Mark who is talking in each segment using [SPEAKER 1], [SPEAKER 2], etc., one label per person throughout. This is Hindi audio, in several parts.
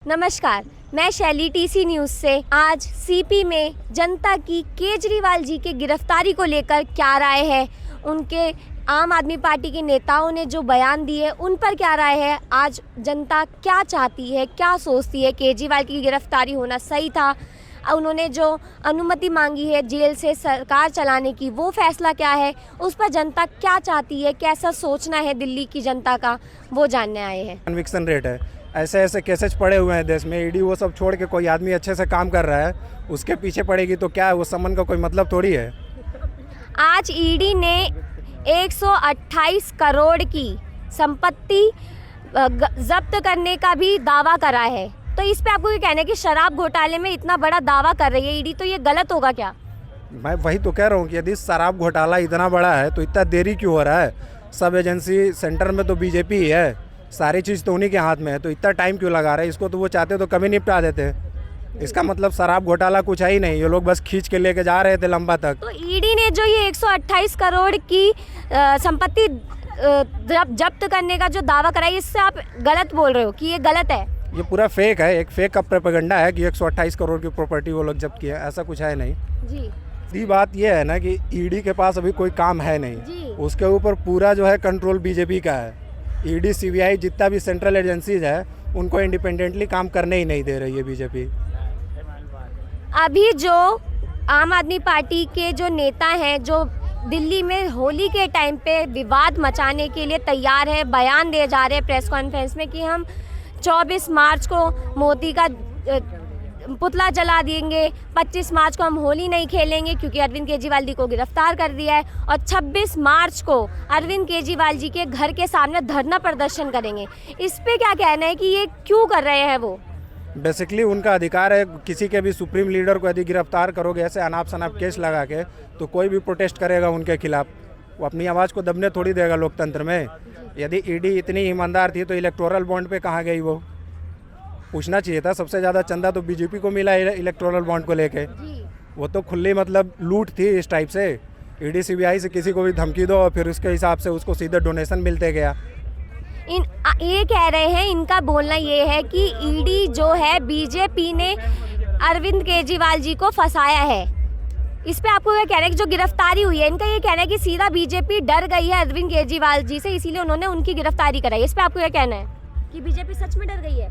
[SPEAKER 1] नमस्कार, मैं शैली टीसी न्यूज़ से। आज सीपी में जनता की केजरीवाल जी के गिरफ्तारी को लेकर क्या राय है, उनके आम आदमी पार्टी के नेताओं ने जो बयान दिए उन पर क्या राय है, आज जनता क्या चाहती है, क्या सोचती है, केजरीवाल की गिरफ्तारी होना सही था, उन्होंने जो अनुमति मांगी है जेल से सरकार चलाने की वो फैसला क्या है, उस पर जनता क्या चाहती है, कैसा सोचना है दिल्ली की जनता का, वो जानने आए हैं।
[SPEAKER 2] कन्विक्शन रेट है, ऐसे ऐसे केसेस पड़े हुए हैं देश में। ईडी वो सब छोड़ के कोई आदमी अच्छे से काम कर रहा है उसके पीछे पड़ेगी तो क्या है, वो समन का कोई मतलब थोड़ी है।
[SPEAKER 1] आज ईडी ने 128 करोड़ की संपत्ति जब्त करने का भी दावा करा है, तो इस पे आपको ये कहना है कि शराब घोटाले में इतना बड़ा दावा कर रही है ईडी, तो ये गलत होगा क्या?
[SPEAKER 2] मैं वही तो कह रहा हूँ कि यदि शराब घोटाला इतना बड़ा है तो इतना देरी क्यों हो रहा है। सब एजेंसी सेंटर में तो बीजेपी ही है, सारी चीज़ तो उन्हीं के हाथ में है, तो इतना टाइम क्यों लगा रहे हैं। इसको तो वो चाहते तो कभी निपटा देते। इसका मतलब शराब घोटाला कुछ है ही नहीं, ये लोग बस खींच के लेके जा रहे थे लंबा तक।
[SPEAKER 1] तो ईडी ने जो ये 128 करोड़ की संपत्ति जब्त करने का जो दावा करा है, इससे आप गलत बोल रहे हो कि ये गलत है?
[SPEAKER 2] ये पूरा फेक है, एक फेक का प्रोपेगेंडा है कि 128 करोड़ की प्रॉपर्टी वो लोग जब्त किया, ऐसा कुछ है नहीं
[SPEAKER 1] जी।
[SPEAKER 2] दी बात ये है ना कि ईडी के पास अभी कोई काम है नहीं
[SPEAKER 1] जी।
[SPEAKER 2] उसके ऊपर पूरा जो है कंट्रोल बीजेपी का है। ईडी सीबीआई जितना भी सेंट्रल एजेंसीज है उनको इंडिपेंडेंटली काम करने ही नहीं दे रही है बीजेपी।
[SPEAKER 1] अभी जो आम आदमी पार्टी के जो नेता हैं, जो दिल्ली में होली के टाइम पे विवाद मचाने के लिए तैयार है, बयान दे जा रहे हैं प्रेस कॉन्फ्रेंस में कि हम 24 मार्च को मोदी का पुतला जला देंगे, 25 मार्च को हम होली नहीं खेलेंगे क्योंकि अरविंद केजरीवाल जी को गिरफ्तार कर दिया है, और 26 मार्च को अरविंद केजरीवाल जी के घर के सामने धरना प्रदर्शन करेंगे। इस पे क्या कहना है कि ये क्यों कर रहे हैं? वो
[SPEAKER 2] बेसिकली उनका अधिकार है, किसी के भी सुप्रीम लीडर को यदि गिरफ्तार करोगे ऐसे अनाप शनाप केस लगा के तो कोई भी प्रोटेस्ट करेगा उनके खिलाफ, वो अपनी आवाज़ को दबने थोड़ी देगा लोकतंत्र में। यदि ईडी इतनी ईमानदार थी तो इलेक्टोरल बॉन्ड पे कहाँ गई, वो पूछना चाहिए था। सबसे ज़्यादा चंदा तो बीजेपी को मिला इलेक्टोरल बॉन्ड को लेके, वो तो खुली मतलब लूट थी इस टाइप से। ईडी सीबीआई से किसी को भी धमकी दो और फिर उसके हिसाब से उसको सीधे डोनेशन मिलते गया।
[SPEAKER 1] ये कह रहे हैं, इनका बोलना ये है कि ईडी जो है बीजेपी ने अरविंद केजरीवाल जी को फंसाया है। इस पे आपको क्या कहना है कि जो गिरफ्तारी हुई है, इनका ये कहना है कि सीधा बीजेपी डर गई है अरविंद केजरीवाल जी से, इसीलिए उन्होंने उनकी गिरफ्तारी कराई। इस पे आपको क्या कहना है कि बीजेपी सच में डर गई है?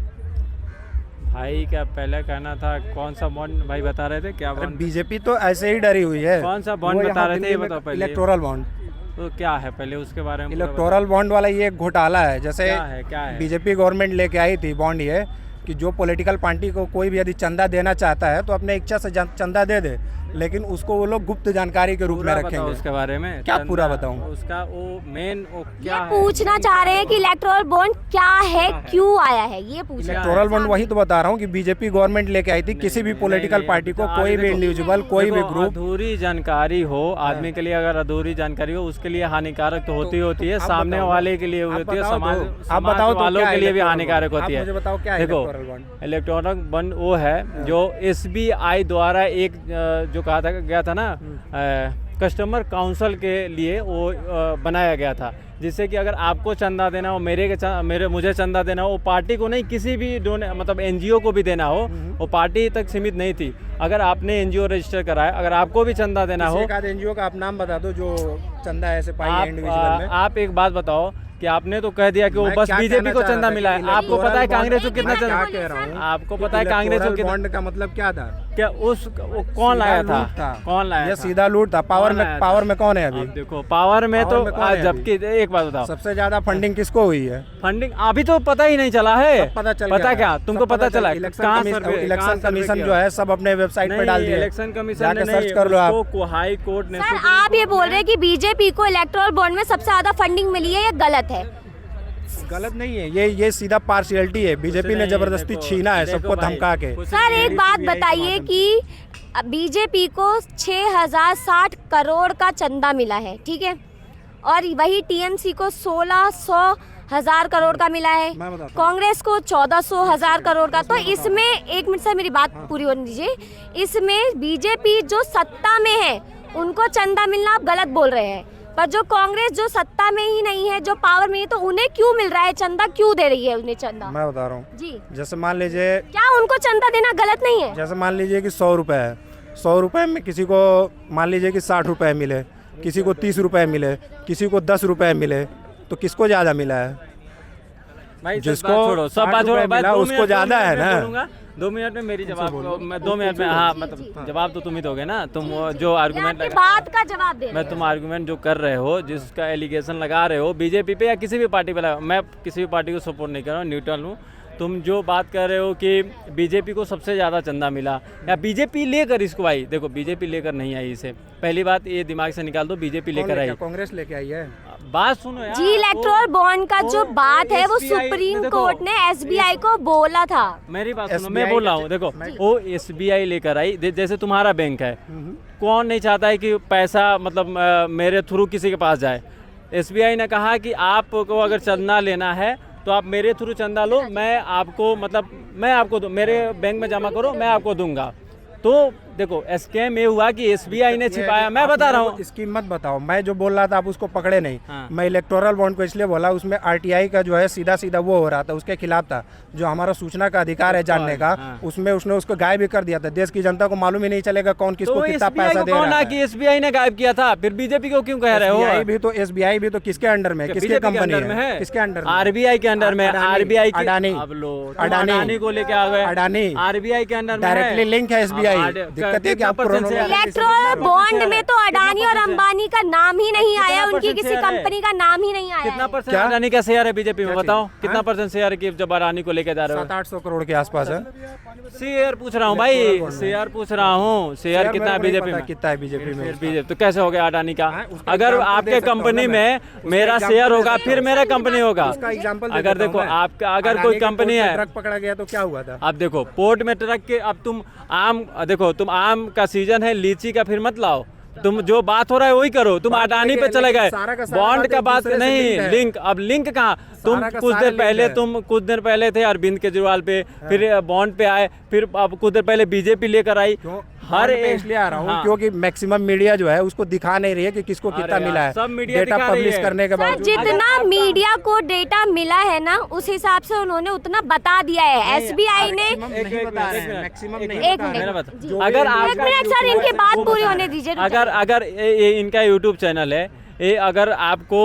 [SPEAKER 3] भाई क्या पहले कहना था, कौन सा बॉन्ड भाई बता रहे थे, क्या बॉन्ड?
[SPEAKER 2] बीजेपी तो ऐसे ही डरी हुई है।
[SPEAKER 3] कौन सा बॉन्ड बता रहे थे ये बताओ पहले।
[SPEAKER 2] इलेक्टोरल बॉन्ड
[SPEAKER 3] तो क्या है पहले उसके बारे में?
[SPEAKER 2] इलेक्टोरल बॉन्ड वाला ये एक घोटाला है। जैसे
[SPEAKER 3] क्या है?
[SPEAKER 2] बीजेपी गवर्नमेंट लेके आई थी बॉन्ड, ये कि जो पॉलिटिकल पार्टी को कोई भी यदि चंदा देना चाहता है तो अपने इच्छा से चंदा दे दे, लेकिन उसको वो लोग गुप्त जानकारी के रूप में रखेंगे।
[SPEAKER 3] उसके बारे में
[SPEAKER 2] क्या पूरा बताऊं?
[SPEAKER 3] उसका वो मेन क्या है?
[SPEAKER 1] पूछना चाह रहे हैं कि इलेक्टोरल बॉन्ड क्या है, क्यों आया है, ये पूछना।
[SPEAKER 2] इलेक्टोरल बॉन्ड वही तो बता रहा हूँ कि बीजेपी गवर्नमेंट लेके आई थी। किसी भी पॉलिटिकल पार्टी को, कोई भी इंडिविजुअल, कोई भी ग्रुप,
[SPEAKER 3] अधूरी जानकारी हो आदमी के लिए, अगर अधूरी जानकारी हो उसके लिए हानिकारक तो होती है, सामने वाले के लिए होती है, समाज वालों के लिए भी हानिकारक होती है।
[SPEAKER 2] मुझे बताओ क्या है इलेक्टोरल बॉन्ड?
[SPEAKER 3] इलेक्ट्रॉनिक बॉन्ड वो है जो एसबीआई द्वारा एक जो कहा था गया था ना, कस्टमर काउंसिल के लिए वो बनाया गया था, जिससे कि अगर आपको चंदा देना हो, मुझे चंदा देना हो, वो पार्टी को नहीं, किसी भी मतलब एनजीओ को भी देना हो, वो पार्टी तक सीमित नहीं थी। अगर आपने एनजीओ रजिस्टर कराया, अगर आपको भी चंदा देना हो,
[SPEAKER 2] एनजीओ का आप नाम बता दो जो चंदा ऐसे पाई इंडिविजुअल में।
[SPEAKER 3] आप एक बात बताओ कि आपने तो कह दिया कि वो बस बीजेपी को चंदा मिला है। आपको पता है कांग्रेस को कितना चंदा?
[SPEAKER 2] कह रहा हूँ,
[SPEAKER 3] आपको पता है कांग्रेस को कितना?
[SPEAKER 2] बॉन्ड का मतलब क्या था?
[SPEAKER 3] क्या वो कौन लाया था? कौन लाया?
[SPEAKER 2] ये सीधा लूट था। पावर में कौन है अभी?
[SPEAKER 3] देखो पावर में तो जबकि एक बात बताओ,
[SPEAKER 2] सबसे ज्यादा फंडिंग किसको हुई है?
[SPEAKER 3] फंडिंग अभी तो पता ही नहीं चला है।
[SPEAKER 2] पता क्या तुमको पता चला? इलेक्शन कमीशन जो है सब अपने वेबसाइट पे डाल दिया।
[SPEAKER 3] इलेक्शन कमीशन ने
[SPEAKER 2] सर्च कर लो आप।
[SPEAKER 3] हाई कोर्ट ने।
[SPEAKER 1] सर आप ये बोल रहे हैं कि बीजेपी को इलेक्टोरल बॉन्ड में सबसे ज्यादा फंडिंग मिली है, ये गलत है?
[SPEAKER 2] गलत नहीं है, ये सीधा पार्शियलिटी है। बीजेपी ने जबरदस्ती छीना है सबको धमका के।
[SPEAKER 1] सर एक बात बताइए कि बीजेपी को 6060 का चंदा मिला है, ठीक है, और वही टीएमसी को 1600,000 का मिला है, कांग्रेस को 1400,000 का। तो इसमें एक मिनट से मेरी बात पूरी होने दीजिए। इसमें बीजेपी जो सत्ता में है उनको चंदा मिलना आप गलत बोल रहे हैं, पर जो कांग्रेस जो सत्ता में ही नहीं है, जो पावर में है, तो उन्हें क्यों मिल रहा है चंदा, क्यों दे रही है उन्हें चंदा?
[SPEAKER 2] मैं बता रहा हूँ,
[SPEAKER 1] जी,
[SPEAKER 2] जैसे मान लीजिए,
[SPEAKER 1] क्या उनको चंदा देना गलत नहीं है?
[SPEAKER 2] जैसे मान लीजिए कि 100 रुपये है, 100 रुपये में किसी को मान लीजिए कि 60 रुपये मिले, किसी को 30 रुपये मिले, किसी को 10 रुपये मिले, तो किसको ज़्यादा मिला है?
[SPEAKER 3] भाई
[SPEAKER 2] जिसको
[SPEAKER 3] सब बात छोड़ो, सब
[SPEAKER 2] 60
[SPEAKER 3] बात छोड़ो,
[SPEAKER 2] रुपए
[SPEAKER 3] भाई
[SPEAKER 2] मिला,
[SPEAKER 3] 2
[SPEAKER 2] उसको
[SPEAKER 3] मिनट,
[SPEAKER 2] ज़्यादा है ना।
[SPEAKER 3] 2 मिनट में मेरी जवाब, मैं 2 मिनट में, हाँ मतलब जवाब तो तुम ही दोगे ना, तुम वो जो आर्गुमेंट
[SPEAKER 1] आपकी बात का जवाब दे रहे
[SPEAKER 3] मैं
[SPEAKER 1] हैं।
[SPEAKER 3] तुम आर्गुमेंट जो कर रहे हो, जिसका एलिगेशन लगा रहे हो बीजेपी पे या किसी भी पार्टी पे लगा, मैं किसी भी पार्टी को सपोर्ट नहीं कर रहा हूँ, न्यूट्रल हूँ। तुम जो बात कर रहे हो कि बीजेपी को सबसे ज़्यादा चंदा मिला या बीजेपी लेकर इसको आई, देखो बीजेपी लेकर नहीं आई इसे, पहली बात ये दिमाग से निकाल दो, बीजेपी लेकर आई।
[SPEAKER 2] कांग्रेस लेके आई है।
[SPEAKER 3] बात सुनो यार,
[SPEAKER 1] जी, इलेक्टोरल बॉन्ड का जो बात है वो
[SPEAKER 3] SBI
[SPEAKER 1] सुप्रीम
[SPEAKER 3] देखो,
[SPEAKER 1] कोर्ट ने एसबीआई को बोला था।
[SPEAKER 3] मेरी बात सुनो,
[SPEAKER 2] SBI
[SPEAKER 3] मैं बोल रहा हूँ, देखो वो एसबीआई लेकर आई, जैसे तुम्हारा बैंक है, कौन नहीं चाहता है कि पैसा मतलब मेरे थ्रू किसी के पास जाए। एसबीआई ने कहा कि आपको अगर चंदा लेना है तो आप मेरे थ्रू चंदा लो, मैं आपको मतलब मैं आपको मेरे बैंक में जमा करो, मैं आपको दूंगा। तो देखो स्कैम ये हुआ कि एसबीआई ने छिपाया, मैं बता रहा हूँ।
[SPEAKER 2] इसकी मत बताओ, मैं जो बोल रहा था आप उसको पकड़े नहीं।
[SPEAKER 3] हाँ।
[SPEAKER 2] मैं इलेक्टोरल बॉन्ड को इसलिए बोला, उसमें आरटीआई का जो है सीधा सीधा वो हो रहा था, उसके खिलाफ था, जो हमारा सूचना का अधिकार है जानने का,
[SPEAKER 3] हाँ।
[SPEAKER 2] उसमें उसने उसको गायब भी कर दिया था। देश की जनता को मालूम ही नहीं चलेगा कौन किसको
[SPEAKER 3] तो
[SPEAKER 2] कितना
[SPEAKER 3] एसबीआई
[SPEAKER 2] पैसा
[SPEAKER 3] को
[SPEAKER 2] दे
[SPEAKER 3] कौन
[SPEAKER 2] रहा
[SPEAKER 3] ना
[SPEAKER 2] है।
[SPEAKER 3] कि एसबीआई ने गायब किया था, फिर बीजेपी को क्यों कह रहे हो?
[SPEAKER 2] एसबीआई भी तो किसके अंडर में है? किसके
[SPEAKER 3] बीजेपी के
[SPEAKER 2] कंपनी
[SPEAKER 3] अंडर में है,
[SPEAKER 2] किसके अंडर में?
[SPEAKER 3] आरबीआई के अंडर में, आरबीआई की
[SPEAKER 2] अडानी,
[SPEAKER 3] अब लो
[SPEAKER 2] अडानी
[SPEAKER 3] को लेके आ गए,
[SPEAKER 2] अडानी
[SPEAKER 3] आरबीआई के अंडर में
[SPEAKER 2] डायरेक्टली लिंक है एसबीआई। दिक्कत है कि आप
[SPEAKER 1] इलेक्टोरल बॉन्ड में तो अडानी और अंबानी का नाम ही नहीं आया, उनकी किसी कंपनी का नाम ही नहीं आया
[SPEAKER 3] कितना
[SPEAKER 1] है।
[SPEAKER 3] परसेंट अडानी का शेयर है बीजेपी में, बताओ कितना परसेंट शेयर है कि जब अडानी को लेके जा रहे हो?
[SPEAKER 2] 700-800 करोड़ के आसपास है।
[SPEAKER 3] शेयर पूछ रहा हूँ भाई, शेयर पूछ रहा हूँ, शेयर कितना है बीजेपी में?
[SPEAKER 2] कितना है बीजेपी में?
[SPEAKER 3] बीजेपी तो कैसे हो गया अडानी का?
[SPEAKER 2] उसका
[SPEAKER 3] अगर
[SPEAKER 2] example
[SPEAKER 3] आपके
[SPEAKER 2] दे सकता हूँ
[SPEAKER 3] कंपनी
[SPEAKER 2] ना
[SPEAKER 3] में
[SPEAKER 2] मैं।
[SPEAKER 3] मेरा
[SPEAKER 2] उसका
[SPEAKER 3] शेयर
[SPEAKER 2] example
[SPEAKER 3] होगा
[SPEAKER 2] दे
[SPEAKER 3] फिर मेरा कंपनी होगा।
[SPEAKER 2] उसका एग्जांपल
[SPEAKER 3] अगर देखो आपका अगर कोई कंपनी है,
[SPEAKER 2] ट्रक पकड़ा गया तो क्या हुआ था?
[SPEAKER 3] अब देखो पोर्ट में ट्रक के, अब तुम आम देखो, तुम आम का सीजन है, लीची का फिर मत लाओ, तुम जो बात हो रहा है वही करो। तुम अडानी पे चले गए, बॉन्ड का बात नहीं, लिंक, अब लिंक कहाँ? तुम कुछ देर पहले कुछ देर पहले थे अरविंद केजरीवाल पे, फिर बॉन्ड पे आए, फिर अब कुछ देर पहले बीजेपी लेकर आई। हर
[SPEAKER 2] इसलिए आ रहा हूँ
[SPEAKER 3] हाँ।
[SPEAKER 2] क्योंकि मैक्सिमम मीडिया जो है उसको दिखा नहीं रही है कि किसको कितना मिला है।
[SPEAKER 3] सब मीडिया
[SPEAKER 2] डेटा
[SPEAKER 3] दिखा रही
[SPEAKER 2] पब्लिश
[SPEAKER 3] है।
[SPEAKER 2] करने के
[SPEAKER 1] सर,
[SPEAKER 2] बाद
[SPEAKER 1] जितना मीडिया को डेटा मिला है ना, उस हिसाब से उन्होंने उतना बता दिया है। एसबीआई ने
[SPEAKER 2] मैक्सिमम नहीं
[SPEAKER 1] एक
[SPEAKER 2] बता रहे
[SPEAKER 3] मेरा
[SPEAKER 2] हैं।
[SPEAKER 3] बता,
[SPEAKER 2] जो
[SPEAKER 3] अगर
[SPEAKER 2] भी-
[SPEAKER 3] आप
[SPEAKER 1] एक मिनट सर, इनकी बात पूरी होने दीजिए।
[SPEAKER 3] अगर ये इनका यूट्यूब चैनल है, ये अगर आपको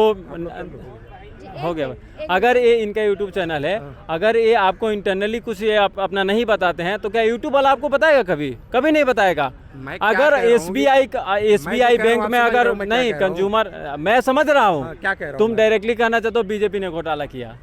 [SPEAKER 3] हो गया, अगर ये इनका यूट्यूब चैनल है, अगर ये आपको इंटरनली कुछ ये अपना नहीं बताते हैं तो क्या यूट्यूब वाला आपको बताएगा? कभी कभी नहीं बताएगा।
[SPEAKER 2] मैं क्या
[SPEAKER 3] अगर
[SPEAKER 2] कह रहा हूँ
[SPEAKER 3] एसबीआई
[SPEAKER 2] मैं
[SPEAKER 3] बैंक
[SPEAKER 2] तो
[SPEAKER 3] में
[SPEAKER 2] कह रहा हूँ,
[SPEAKER 3] अगर
[SPEAKER 2] आप समझ रहे हो मैं क्या
[SPEAKER 3] नहीं
[SPEAKER 2] कह रहा हूँ?
[SPEAKER 3] कंज्यूमर, मैं समझ रहा
[SPEAKER 2] हाँ,
[SPEAKER 3] हूँ,
[SPEAKER 2] क्या कह रहा हूँ
[SPEAKER 3] तुम
[SPEAKER 2] मैं?
[SPEAKER 3] डायरेक्टली कहना चाहते हो बीजेपी ने घोटाला किया।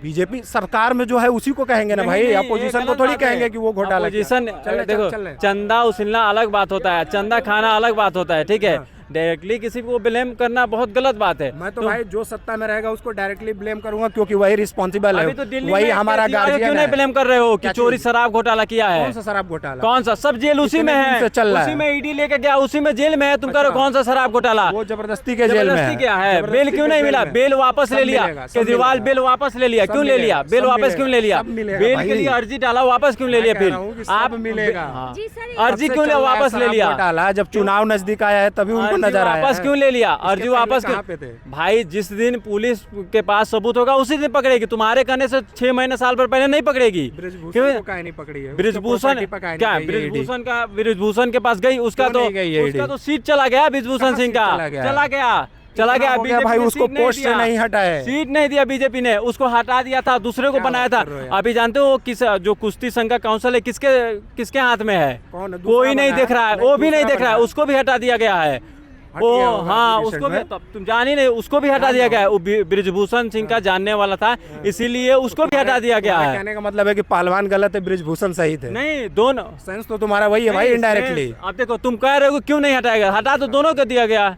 [SPEAKER 2] बीजेपी सरकार में जो है उसी को कहेंगे ना भाई, अपोजिशन को थोड़ी कहेंगे कि वो घोटाला किया।
[SPEAKER 3] अपोजिशन देखो, चंदा उछलना अलग बात होता है, चंदा खाना अलग बात होता है, ठीक है। डायरेक्टली किसी को ब्लेम करना बहुत गलत बात है।
[SPEAKER 2] मैं तो भाई जो सत्ता में रहेगा उसको डायरेक्टली ब्लेम करूंगा क्योंकि वही रिस्पॉन्सिबल है,
[SPEAKER 3] अभी तो दिल्ली
[SPEAKER 2] वही
[SPEAKER 3] में
[SPEAKER 2] हमारा
[SPEAKER 3] केजरीवाल को
[SPEAKER 2] गार्जियन
[SPEAKER 3] क्यों नहीं
[SPEAKER 2] है।
[SPEAKER 3] ब्लेम कर रहे हो कि
[SPEAKER 2] क्या
[SPEAKER 3] चोरी
[SPEAKER 2] चीज़?
[SPEAKER 3] शराब घोटाला किया है?
[SPEAKER 2] कौन सा शराब घोटाला?
[SPEAKER 3] कौन सा? सब जेल उसी में
[SPEAKER 2] कितने दिन
[SPEAKER 3] है,
[SPEAKER 2] से चल रहा
[SPEAKER 3] उसी
[SPEAKER 2] है?
[SPEAKER 3] में ईडी लेके गया, उसी में जेल में है। तुम कह रहे हो कौन सा शराब घोटाला?
[SPEAKER 2] वो जबरदस्ती के जेल में
[SPEAKER 3] जबरदस्ती क्या है?
[SPEAKER 2] जबरदस्ती
[SPEAKER 3] बेल क्यों
[SPEAKER 2] के
[SPEAKER 3] नहीं
[SPEAKER 2] जेल
[SPEAKER 3] मिला?
[SPEAKER 2] में।
[SPEAKER 3] बेल वापस
[SPEAKER 2] सब
[SPEAKER 3] ले लिया
[SPEAKER 2] मिलेगा, सब
[SPEAKER 3] केजरीवाल,
[SPEAKER 2] मिलेगा।
[SPEAKER 3] बेल वापस ले लिया,
[SPEAKER 2] सब
[SPEAKER 3] क्यों ले लिया?
[SPEAKER 2] मिलेगा,
[SPEAKER 3] बेल
[SPEAKER 2] सब
[SPEAKER 3] वापस क्यों ले लिया?
[SPEAKER 2] सब मिलेगा
[SPEAKER 3] बेल
[SPEAKER 2] भाई।
[SPEAKER 3] के लिए अर्जी डाला, वापस क्यों ले लिया?
[SPEAKER 2] मैं कह
[SPEAKER 3] फिर
[SPEAKER 2] रहा हूँ कि सब
[SPEAKER 3] आप
[SPEAKER 2] मिलेगा।
[SPEAKER 3] हाँ।
[SPEAKER 1] जी सर,
[SPEAKER 3] अर्जी
[SPEAKER 2] सबसे
[SPEAKER 3] क्यों
[SPEAKER 2] चल रहा है
[SPEAKER 3] वापस ले
[SPEAKER 2] शराब
[SPEAKER 3] लिया?
[SPEAKER 2] घोटाला जब चुनाव नजदीक आया है तभी उनको
[SPEAKER 3] अर्जी
[SPEAKER 2] नजर आया
[SPEAKER 3] वापस
[SPEAKER 2] है।
[SPEAKER 3] क्यों ले लिया? अर्जी
[SPEAKER 2] इसके
[SPEAKER 3] वापस
[SPEAKER 2] पहले
[SPEAKER 3] क्यों?
[SPEAKER 2] कहाँ पे थे?
[SPEAKER 3] भाई जिस दिन पुलिस के पास सबूत होगा उसी दिन पकड़ेगी। तुम्हारे कहने से 6 महीने साल भर पहले नहीं पकड़ेगी।
[SPEAKER 2] ब्रिजभूषण को काहे नहीं पकड़ी है?
[SPEAKER 3] ब्रिजभूषण क्या? ब्रिजभूषण के पास गई, उसका
[SPEAKER 2] क्यों नहीं गई है
[SPEAKER 3] उसका
[SPEAKER 2] ईडी?
[SPEAKER 3] तो सीट चला गया ब्रिजभूषण
[SPEAKER 2] कहाँ
[SPEAKER 3] सिंह
[SPEAKER 2] सीट
[SPEAKER 3] का,
[SPEAKER 2] चला गया?
[SPEAKER 3] चला गया
[SPEAKER 2] हो गया
[SPEAKER 3] बीजेपी
[SPEAKER 2] भाई,
[SPEAKER 3] ने
[SPEAKER 2] उसको
[SPEAKER 3] सीट नहीं
[SPEAKER 2] पोस्ट से
[SPEAKER 3] दिया।
[SPEAKER 2] नहीं हटाए।
[SPEAKER 3] सीट नहीं दिया बीजेपी ने, उसको हटा दिया था, दूसरे को
[SPEAKER 2] क्या
[SPEAKER 3] बनाया
[SPEAKER 2] बात
[SPEAKER 3] था।
[SPEAKER 2] कर रहे हो यार?
[SPEAKER 3] अभी जानते हो किस जो कुश्ती संघ का काउंसिल है किसके हाथ में है?
[SPEAKER 2] कौन है? दूसरा
[SPEAKER 3] कोई नहीं
[SPEAKER 2] बना
[SPEAKER 3] देख
[SPEAKER 2] है?
[SPEAKER 3] रहा है,
[SPEAKER 2] नहीं,
[SPEAKER 3] वो भी नहीं
[SPEAKER 2] दूसरा
[SPEAKER 3] देख रहा है,
[SPEAKER 2] बना है।
[SPEAKER 3] उसको भी हटा दिया गया है।
[SPEAKER 2] हट
[SPEAKER 3] ओ
[SPEAKER 2] गया होगा
[SPEAKER 3] हाँ,
[SPEAKER 2] application
[SPEAKER 3] उसको भी
[SPEAKER 2] में?
[SPEAKER 3] तुम जान ही नहीं, उसको भी हटा दिया गया है। वो ब्रिजभूषण सिंह का जानने वाला था, इसीलिए उसको भी हटा दिया गया
[SPEAKER 2] तुम्हारे
[SPEAKER 3] है।
[SPEAKER 2] कहने का मतलब है कि पहलवान गलत है, ब्रिजभूषण सही थे।
[SPEAKER 3] नहीं, दोनों
[SPEAKER 2] सेंस तो तुम्हारा वही है भाई,
[SPEAKER 3] नहीं,
[SPEAKER 2] इनडायरेक्टली।
[SPEAKER 3] अब देखो तुम कह रहे हो क्यों नहीं हटाएगा? हटा तो दोनों को दिया गया,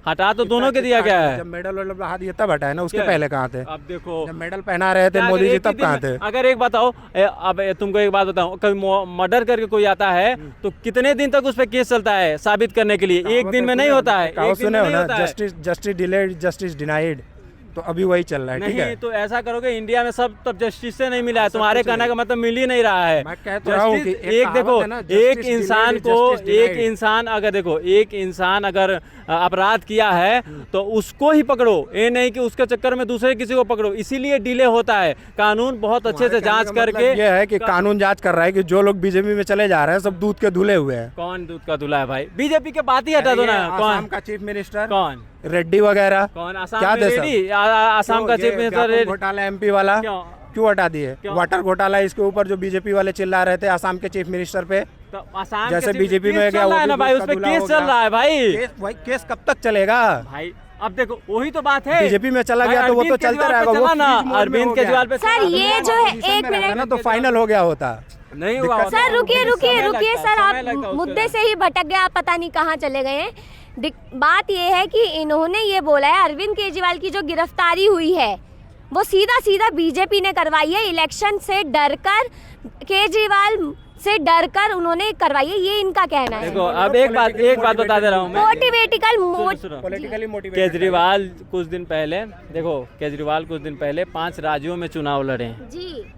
[SPEAKER 3] हटा तो दोनों के दिया गया है।
[SPEAKER 2] जब मेडल वेडल बहा दिया तब हटाए ना, उसके
[SPEAKER 3] क्या?
[SPEAKER 2] पहले कहाँ थे?
[SPEAKER 3] अब देखो
[SPEAKER 2] जब मेडल पहना रहे थे
[SPEAKER 3] क्या
[SPEAKER 2] मोदी
[SPEAKER 3] अगर
[SPEAKER 2] जी
[SPEAKER 3] एक
[SPEAKER 2] तब
[SPEAKER 3] ही दिन
[SPEAKER 2] कहाँ
[SPEAKER 3] में-
[SPEAKER 2] थे?
[SPEAKER 3] अगर एक बताओ, अब तुमको एक बात बताऊं, कभी मर्डर करके कोई आता है तो कितने दिन तक उस पर केस चलता है साबित करने के लिए? एक दिन में नहीं होता है, एक दिन में नहीं होता है।
[SPEAKER 2] Justice delayed justice denied. तो अभी वही चल रहा है, ठीक
[SPEAKER 3] नहीं
[SPEAKER 2] है।
[SPEAKER 3] तो ऐसा करोगे, इंडिया में सब तब जस्टिस से नहीं मिला है, तुम्हारे कहने का मतलब मिल ही नहीं रहा है।
[SPEAKER 2] मैं कह तो रहा हूँ कि
[SPEAKER 3] एक देखो,
[SPEAKER 2] कहावत है ना,
[SPEAKER 3] एक
[SPEAKER 2] justice
[SPEAKER 3] इंसान
[SPEAKER 2] delayed,
[SPEAKER 3] को
[SPEAKER 2] justice
[SPEAKER 3] एक
[SPEAKER 2] denied।
[SPEAKER 3] इंसान अगर देखो, एक इंसान अगर अपराध किया है तो उसको ही पकड़ो, ये नहीं कि उसके चक्कर में दूसरे किसी को पकड़ो। इसीलिए डिले होता है। कानून बहुत अच्छे से जांच करके,
[SPEAKER 2] ये है कि कानून जांच कर रहा है कि जो लोग बीजेपी में चले जा रहे हैं सब दूध के धुले हुए हैं।
[SPEAKER 3] कौन दूध का धुला है भाई? बीजेपी के बात ही हटा दो ना।
[SPEAKER 2] आसाम
[SPEAKER 3] कौन
[SPEAKER 2] का चीफ मिनिस्टर,
[SPEAKER 3] कौन
[SPEAKER 2] रेड्डी वगैरह,
[SPEAKER 3] कौन आसाम
[SPEAKER 2] क्या
[SPEAKER 3] में
[SPEAKER 2] दे सब?
[SPEAKER 3] रेड्डी? आसाम का चीफ मिनिस्टर
[SPEAKER 2] घोटाला एमपी वाला क्यों हटा दिए?
[SPEAKER 3] क्यों?
[SPEAKER 2] वाटर घोटाला, इसके ऊपर जो बीजेपी वाले चिल्ला रहे थे आसाम के चीफ मिनिस्टर पे,
[SPEAKER 3] तो आसाम
[SPEAKER 2] जैसे
[SPEAKER 3] के
[SPEAKER 2] बीजेपी में
[SPEAKER 3] केस
[SPEAKER 2] गया
[SPEAKER 3] चल
[SPEAKER 2] वो
[SPEAKER 3] रहा है
[SPEAKER 2] भी
[SPEAKER 3] ना भाई,
[SPEAKER 2] दूध
[SPEAKER 3] उस
[SPEAKER 2] का
[SPEAKER 3] पे
[SPEAKER 2] धुला
[SPEAKER 3] केस
[SPEAKER 2] हो
[SPEAKER 3] चल
[SPEAKER 2] गया।
[SPEAKER 3] रहा है भाई।
[SPEAKER 2] केस कब तक चलेगा
[SPEAKER 3] भाई अब देखो वही तो बात है,
[SPEAKER 2] बीजेपी में चला गया तो वो तो चलता रहेगा। वो
[SPEAKER 3] अरविंद केजरीवाल पे
[SPEAKER 1] सर ये जो है, एक मिनट
[SPEAKER 2] ना तो फाइनल हो गया होता।
[SPEAKER 3] नहीं हुआ।
[SPEAKER 1] सर रुकिए रुकिए रुकिए सर,
[SPEAKER 3] समय लगता है
[SPEAKER 1] आप
[SPEAKER 3] उसके
[SPEAKER 1] मुद्दे
[SPEAKER 3] बाद।
[SPEAKER 1] से ही भटक गए, आप पता नहीं कहाँ चले गए हैं। बात ये है कि इन्होंने ये बोला है अरविंद केजरीवाल की जो गिरफ्तारी हुई है वो सीधा सीधा बीजेपी ने करवाई है, इलेक्शन से डरकर, केजरीवाल से डरकर उन्होंने करवाई है, ये इनका कहना है।
[SPEAKER 3] देखो अब एक बात बता दे रहा हूँ मैं।
[SPEAKER 1] मोटिवेटिकल
[SPEAKER 2] पॉलिटिकली मोटिवेटेड
[SPEAKER 3] केजरीवाल कुछ दिन पहले, देखो केजरीवाल कुछ दिन पहले 5 राज्यों में चुनाव लड़े,
[SPEAKER 1] जी,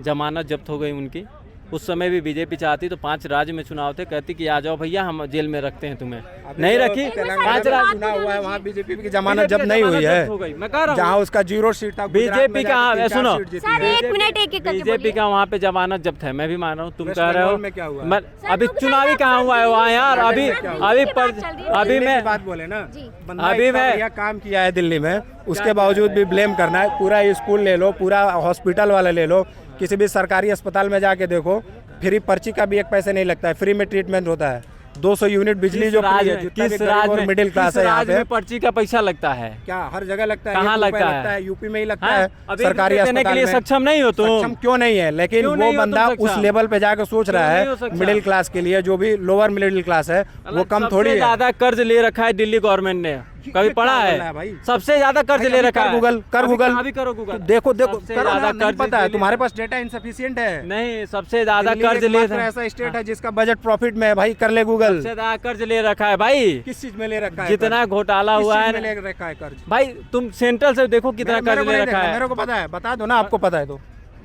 [SPEAKER 3] जमानत जब्त हो गई उनकी। उस समय भी बीजेपी चाहती तो 5 राज्य में चुनाव थे, कहती कि आ जाओ भैया हम जेल में रखते हैं तुम्हें, नहीं रखी। 5 राज्य
[SPEAKER 2] चुनाव हुआ है, वहाँ बीजेपी की जमानत जब नहीं हुई है,
[SPEAKER 3] मैं कह रहा हूँ
[SPEAKER 2] जहाँ उसका 0 सीट था।
[SPEAKER 3] बीजेपी का, सुनो
[SPEAKER 1] सर एक मिनट एक एक करके
[SPEAKER 3] बीजेपी
[SPEAKER 1] बोलिए।
[SPEAKER 3] का वहाँ पे जमानत जब्त है, मैं भी मान रहा हूँ, तुम
[SPEAKER 2] वेस्ट
[SPEAKER 3] कह रहे हो।
[SPEAKER 2] बंगाल में क्या हुआ?
[SPEAKER 3] अभी चुनावी कहाँ हुआ है वहाँ यार? अभी मैं
[SPEAKER 2] बात बोले ना,
[SPEAKER 1] जी।
[SPEAKER 2] बंदा
[SPEAKER 3] अभी
[SPEAKER 2] इतना
[SPEAKER 3] मैं-
[SPEAKER 2] बढ़िया काम किया है दिल्ली में, उसके बावजूद भी ब्लेम करना है। पूरा स्कूल ले लो, पूरा हॉस्पिटल वाला ले लो, किसी भी सरकारी अस्पताल में जाके देखो, फ्री पर्ची का भी एक पैसे नहीं लगता है, फ्री में ट्रीटमेंट होता है। 200 यूनिट बिजली जो फ्री है, जितना भी
[SPEAKER 3] किस
[SPEAKER 2] गरीब
[SPEAKER 3] राज्य
[SPEAKER 2] और
[SPEAKER 3] में,
[SPEAKER 2] मिडिल क्लास
[SPEAKER 3] किस
[SPEAKER 2] है यहाँ
[SPEAKER 3] राज्य
[SPEAKER 2] पे,
[SPEAKER 3] में पर्ची का पैसा लगता है?
[SPEAKER 2] क्या हर जगह लगता है?
[SPEAKER 3] कहाँ
[SPEAKER 2] 1 रुपया
[SPEAKER 3] लगता है?
[SPEAKER 2] यूपी में ही लगता
[SPEAKER 3] हाँ?
[SPEAKER 2] है
[SPEAKER 3] अब
[SPEAKER 2] सरकारी
[SPEAKER 3] देने के
[SPEAKER 2] अस्पताल
[SPEAKER 3] लिए
[SPEAKER 2] में।
[SPEAKER 3] सक्षम नहीं हो तुम?
[SPEAKER 2] सक्षम क्यों नहीं है? लेकिन
[SPEAKER 3] क्यों
[SPEAKER 2] वो
[SPEAKER 3] नहीं हो तुम
[SPEAKER 2] बंदा उस
[SPEAKER 3] सक्षम?
[SPEAKER 2] लेवल पे जाकर सोच रहा
[SPEAKER 3] क्यों नहीं हो
[SPEAKER 2] है
[SPEAKER 3] सक्षम?
[SPEAKER 2] मिडिल क्लास के लिए, जो भी लोअर मिडिल क्लास है वो कम थोड़ी है।
[SPEAKER 3] ज्यादा कर्ज ले रखा है दिल्ली गवर्नमेंट ने, कभी पढ़ा
[SPEAKER 2] क्या बोल रहा
[SPEAKER 3] है?
[SPEAKER 2] भाई?
[SPEAKER 3] सबसे ज्यादा कर्ज
[SPEAKER 2] भाई,
[SPEAKER 3] ले
[SPEAKER 2] अभी
[SPEAKER 3] रखा
[SPEAKER 2] कर
[SPEAKER 3] है।
[SPEAKER 2] गूगल, कर गूगल,
[SPEAKER 3] अभी करो गूगल,
[SPEAKER 2] देखो
[SPEAKER 3] सबसे
[SPEAKER 2] करो ना,
[SPEAKER 3] ज्यादा
[SPEAKER 2] नहीं
[SPEAKER 3] कर्ज
[SPEAKER 2] पता है,
[SPEAKER 3] दिल्ली-
[SPEAKER 2] तुम्हारे पास डेटा इनसफिशिएंट है।
[SPEAKER 3] नहीं, सबसे ज्यादा
[SPEAKER 2] दिल्ली
[SPEAKER 3] कर्ज ले
[SPEAKER 2] एकमात्र ऐसा स्टेट है जिसका बजट प्रॉफिट में है भाई, कर ले गूगल।
[SPEAKER 3] सबसे ज्यादा कर्ज ले रखा है भाई।
[SPEAKER 2] किस चीज में ले रखा है?
[SPEAKER 3] जितना घोटाला हुआ है
[SPEAKER 2] ले रखा है कर्ज?
[SPEAKER 3] भाई, तुम सेंट्रल से देखो कितना
[SPEAKER 2] मेरे
[SPEAKER 3] कर्ज
[SPEAKER 2] को
[SPEAKER 3] ले
[SPEAKER 2] नहीं
[SPEAKER 3] रखा
[SPEAKER 2] देखना,
[SPEAKER 3] है।
[SPEAKER 2] मेरे को पता है, बता दो ना, आपको पता है तो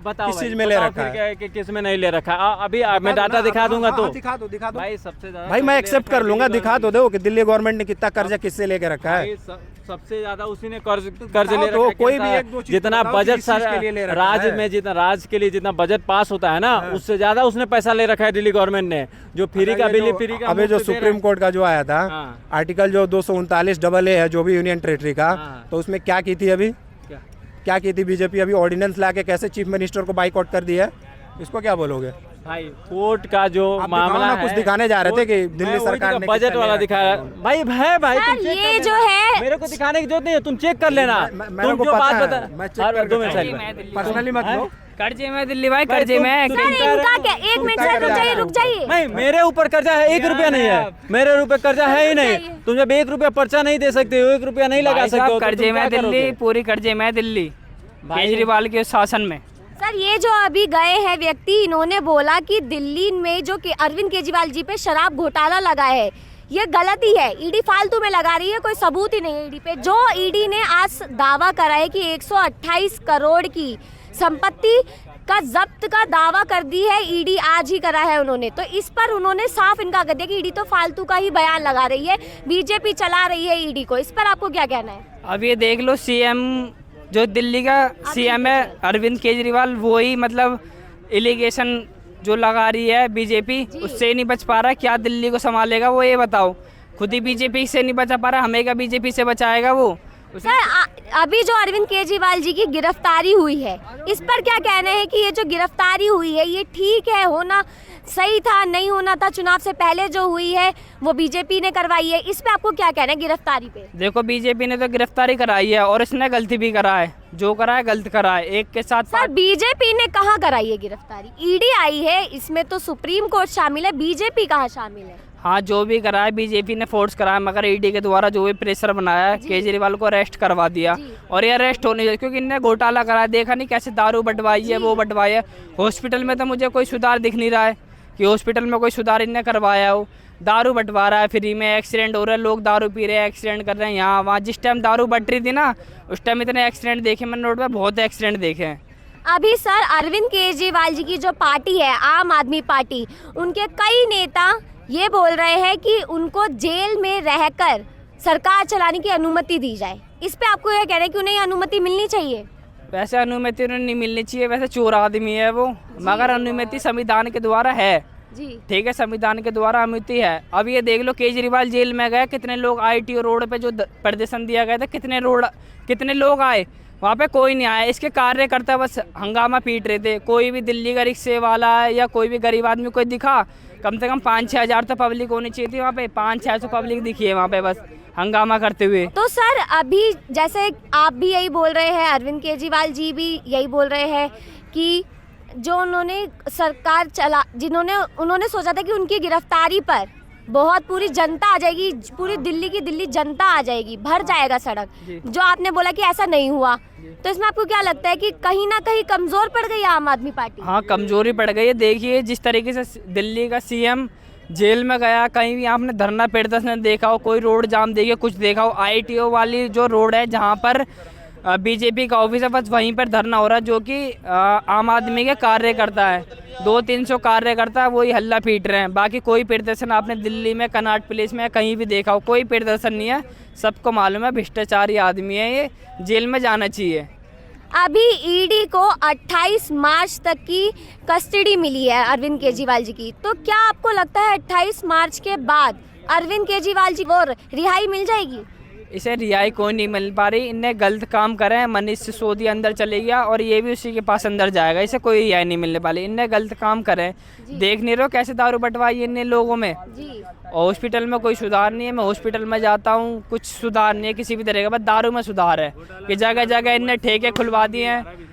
[SPEAKER 3] बताओ
[SPEAKER 2] किस
[SPEAKER 3] भाई,
[SPEAKER 2] चीज में ले
[SPEAKER 3] बताओ
[SPEAKER 2] रखा
[SPEAKER 3] फिर
[SPEAKER 2] है?
[SPEAKER 3] क्या है कि किस में नहीं ले रखा है। अभी मैं
[SPEAKER 2] बता दो
[SPEAKER 3] डाटा
[SPEAKER 2] ना,
[SPEAKER 3] दिखा दूंगा
[SPEAKER 2] हाँ,
[SPEAKER 3] तो
[SPEAKER 2] हाँ, दिखा दो
[SPEAKER 3] भाई सबसे ज्यादा
[SPEAKER 2] भाई, मैं
[SPEAKER 3] कर्ज ले
[SPEAKER 2] एक्सेप्ट
[SPEAKER 3] रखा है
[SPEAKER 2] कर लूंगा,
[SPEAKER 3] दिल्ली
[SPEAKER 2] दिखा तो दो कि दिल्ली गवर्नमेंट ने कितना कर्जा किससे लेके रखा है।
[SPEAKER 3] भाई, सबसे ज्यादा उसी ने कर्ज ले
[SPEAKER 2] बताओ
[SPEAKER 3] रखा
[SPEAKER 2] तो,
[SPEAKER 3] है।
[SPEAKER 2] कोई भी
[SPEAKER 3] कितना-
[SPEAKER 2] एक दो चीज
[SPEAKER 3] जितना
[SPEAKER 2] बताओ कि
[SPEAKER 3] बजट
[SPEAKER 2] इस चीज के लिए ले रखा
[SPEAKER 3] राज्य
[SPEAKER 2] है।
[SPEAKER 3] में, जितना राज्य के लिए जितना बजट पास होता है ना, उससे ज्यादा उसने पैसा ले रखा है दिल्ली गवर्नमेंट ने, जो फ्री का बिल, फ्री का
[SPEAKER 2] अभी जो
[SPEAKER 3] मुफ्त दे
[SPEAKER 2] सुप्रीम कोर्ट का जो आया था
[SPEAKER 3] हाँ।
[SPEAKER 2] आर्टिकल जो 239AA है, जो भी यूनियन टेरिटरी का,
[SPEAKER 3] हाँ।
[SPEAKER 2] तो उसमें क्या की थी अभी,
[SPEAKER 3] क्या?
[SPEAKER 2] क्या की थी बीजेपी? अभी ऑर्डिनेंस ला के कैसे चीफ मिनिस्टर को बाइकआउट कर दिया है, इसको क्या बोलोगे?
[SPEAKER 3] भाई कोर्ट का जो
[SPEAKER 2] आप
[SPEAKER 3] मामला
[SPEAKER 2] दिखाओ ना,
[SPEAKER 3] है,
[SPEAKER 2] कुछ दिखाने जा रहे थे कि
[SPEAKER 3] मैं
[SPEAKER 2] दिल्ली
[SPEAKER 3] वही
[SPEAKER 2] सरकार
[SPEAKER 3] तो
[SPEAKER 2] ने
[SPEAKER 3] बजट
[SPEAKER 2] कितना
[SPEAKER 3] वाला
[SPEAKER 2] ले
[SPEAKER 3] दिखाया
[SPEAKER 2] रखा है।
[SPEAKER 3] भाई है भाई,
[SPEAKER 1] सर,
[SPEAKER 3] तुम चेक
[SPEAKER 1] ये
[SPEAKER 3] कर
[SPEAKER 1] जो
[SPEAKER 3] लेना।
[SPEAKER 1] है-
[SPEAKER 3] मेरे को दिखाने की जरूरत नहीं है, तुम चेक कर लेना।
[SPEAKER 2] मेरे
[SPEAKER 3] तुम
[SPEAKER 2] को
[SPEAKER 3] जो
[SPEAKER 2] पता
[SPEAKER 3] बात
[SPEAKER 2] है,
[SPEAKER 3] बता,
[SPEAKER 2] मैं चेक
[SPEAKER 3] हर
[SPEAKER 2] करके
[SPEAKER 3] 2 मिनट
[SPEAKER 2] बताऊंगा।
[SPEAKER 3] साइड
[SPEAKER 2] पर्सनली मत लो।
[SPEAKER 4] कर्जे में दिल्ली भाई,
[SPEAKER 3] भाई,
[SPEAKER 4] कर्जे में
[SPEAKER 3] तुम-
[SPEAKER 1] सर
[SPEAKER 3] तुम कह रहे
[SPEAKER 1] इनका
[SPEAKER 3] हो-
[SPEAKER 1] क्या, एक मिनट
[SPEAKER 2] क्या
[SPEAKER 1] सर,
[SPEAKER 2] कर
[SPEAKER 1] रुक
[SPEAKER 2] रहे
[SPEAKER 1] जाइए
[SPEAKER 2] हो?
[SPEAKER 1] रुक जाइए।
[SPEAKER 3] नहीं, मेरे ऊपर कर्जा है 1 रुपया नहीं है, मेरे ऊपर कर्जा है ही नहीं।
[SPEAKER 1] चाहिए।
[SPEAKER 3] तुम जब 1 रुपया पर्चा नहीं दे सकते हो, 1 रुपया नहीं लगा
[SPEAKER 4] भाई
[SPEAKER 3] सकते हो,
[SPEAKER 4] साहब,
[SPEAKER 3] तो
[SPEAKER 4] कर्जे
[SPEAKER 3] तुम
[SPEAKER 4] में
[SPEAKER 3] क्या
[SPEAKER 4] दिल्ली,
[SPEAKER 3] करोगे?
[SPEAKER 4] पूरी कर्जे में दिल्ली
[SPEAKER 3] भाई-
[SPEAKER 4] केजरीवाल के शासन में।
[SPEAKER 1] सर ये जो अभी गए हैं व्यक्ति, इन्होंने बोला कि दिल्ली में जो कि अरविंद केजरीवाल जी पे शराब घोटाला लगा है, ये गलती है, ईडी फालतू में लगा रही है, कोई सबूत ही नहीं है ईडी पे। जो ईडी ने आज दावा करा है कि 128 करोड़ की संपत्ति का जब्त का दावा कर दी है ईडी, आज ही करा है उन्होंने, तो इस पर उन्होंने साफ इनकार कर दिया कि ईडी तो फालतू का ही बयान लगा रही है, बीजेपी चला रही है ईडी को। इस पर आपको क्या कहना है?
[SPEAKER 4] अब ये देख लो, सीएम जो दिल्ली का सीएम है अरविंद केजरीवाल, वो ही मतलब एलिगेशन जो लगा रही है बीजेपी, उससे नहीं बच पा रहा है। क्या दिल्ली को संभालेगा वो, ये बताओ। खुद ही बीजेपी से नहीं बचा पा रहा, हमें क्या बीजेपी से बचाएगा वो?
[SPEAKER 1] सर अभी जो अरविंद केजरीवाल जी की गिरफ्तारी हुई है, इस पर क्या कहना है कि ये जो गिरफ्तारी हुई है ये ठीक है, होना सही था, नहीं होना था, चुनाव से पहले जो हुई है वो बीजेपी ने करवाई है, इस पे आपको क्या कहना है गिरफ्तारी पे?
[SPEAKER 4] देखो, बीजेपी ने तो गिरफ्तारी कराई है और इसने गलती भी करा है, जो करा है गलत करा है। एक के साथ
[SPEAKER 1] सर बीजेपी ने कहाँ कराई है गिरफ्तारी? ईडी आई है, इसमें तो सुप्रीम कोर्ट शामिल है, बीजेपी कहाँ शामिल है?
[SPEAKER 4] हाँ, जो भी करा है बीजेपी ने फोर्स करा है, मगर ईडी के द्वारा जो भी प्रेशर बनाया है, केजरीवाल को अरेस्ट करवा दिया। और ये अरेस्ट होने चाहिए, क्योंकि इनने घोटाला करा है। देखा नहीं कैसे दारू बंटवाई है, वो बंटवाई है। हॉस्पिटल में तो मुझे कोई सुधार दिख नहीं रहा है कि हॉस्पिटल में कोई सुधार इनने करवाया हो। दारू बंटवारा है फ्री में, एक्सीडेंट हो रहा है, लोग दारू पी रहे हैं, एक्सीडेंट कर रहे हैं यहाँ वहाँ। जिस टाइम दारू बंट रही थी ना, उस टाइम इतने एक्सीडेंट देखे मैंने रोड पर, बहुत एक्सीडेंट देखे हैं।
[SPEAKER 1] अभी सर अरविंद केजरीवाल जी की जो पार्टी है आम आदमी पार्टी, उनके कई नेता ये बोल रहे हैं कि उनको जेल में रहकर सरकार चलाने की अनुमति दी जाए। इस पे आपको ये कह रहे हैं कि उन्हें ये अनुमति मिलनी चाहिए?
[SPEAKER 4] वैसे अनुमति उन्हें नहीं मिलनी चाहिए, वैसे चोर आदमी है वो, मगर अनुमति संविधान के द्वारा है।
[SPEAKER 1] जी
[SPEAKER 4] ठीक है, संविधान के द्वारा अनुमति है। अब ये देख लो केजरीवाल जेल में गए, कितने लोग ITO रोड पे जो प्रदर्शन दिया गया था, कितने लोग आए वहाँ पे, कोई नहीं आया। इसके कार्यकर्ता बस हंगामा पीट रहे थे। कोई भी दिल्ली का रिक्शे वाला या कोई भी गरीब आदमी कोई दिखा, कम से कम 5-6 हज़ार तो पब्लिक होनी चाहिए थी वहाँ पे। 500-600 पब्लिक दिखी है वहाँ पे बस हंगामा करते हुए।
[SPEAKER 1] तो सर अभी जैसे आप भी यही बोल रहे हैं, अरविंद केजरीवाल जी भी यही बोल रहे हैं कि जो उन्होंने सरकार उन्होंने सोचा था कि उनकी गिरफ्तारी पर बहुत पूरी जनता आ जाएगी, पूरी दिल्ली की दिल्ली जनता आ जाएगी, भर जाएगा सड़क, जो आपने बोला कि ऐसा नहीं हुआ। तो इसमें आपको क्या लगता है कि कहीं ना कहीं कमज़ोर पड़ गई आम आदमी पार्टी?
[SPEAKER 4] हाँ, कमजोरी पड़ गई है। देखिए जिस तरीके से दिल्ली का CM जेल में गया, कहीं भी आपने धरना प्रदर्शन देखा हो, कोई रोड जाम देखिए, कुछ देखा हो। ITO वाली जो रोड है जहाँ पर BJP का ऑफिस है, बस वहीं पर धरना हो रहा है, जो कि आम आदमी के कार्यकर्ता है। 200-300 कार्यकर्ता वही हल्ला पीट रहे हैं। बाकी कोई प्रदर्शन आपने दिल्ली में कनॉट प्लेस में कहीं भी देखा हो, कोई प्रदर्शन नहीं है। सबको मालूम है भ्रष्टाचारी आदमी है ये, जेल में जाना चाहिए।
[SPEAKER 1] अभी ED को 28 मार्च तक की कस्टडी मिली है अरविंद केजरीवाल जी की। तो क्या आपको लगता है 28 मार्च के बाद अरविंद केजरीवाल जी को रिहाई मिल जाएगी?
[SPEAKER 4] इसे रिहाई कोई नहीं मिल पा रही। इनने गलत काम करे हैं। मनीष सिसोदिया अंदर चले गया और ये भी उसी के पास अंदर जाएगा। इसे कोई रिहाई नहीं मिलने वाली। इनने गलत काम करे हैं। देख नहीं रहे हो कैसे दारू बंटवाई है इनने लोगों में।
[SPEAKER 1] जी
[SPEAKER 4] हॉस्पिटल में कोई सुधार नहीं है। मैं हॉस्पिटल में जाता हूँ, कुछ सुधार नहीं है किसी भी तरह का, बस दारू में सुधार है कि जगह जगह इनने ठेके खुलवा दिए हैं।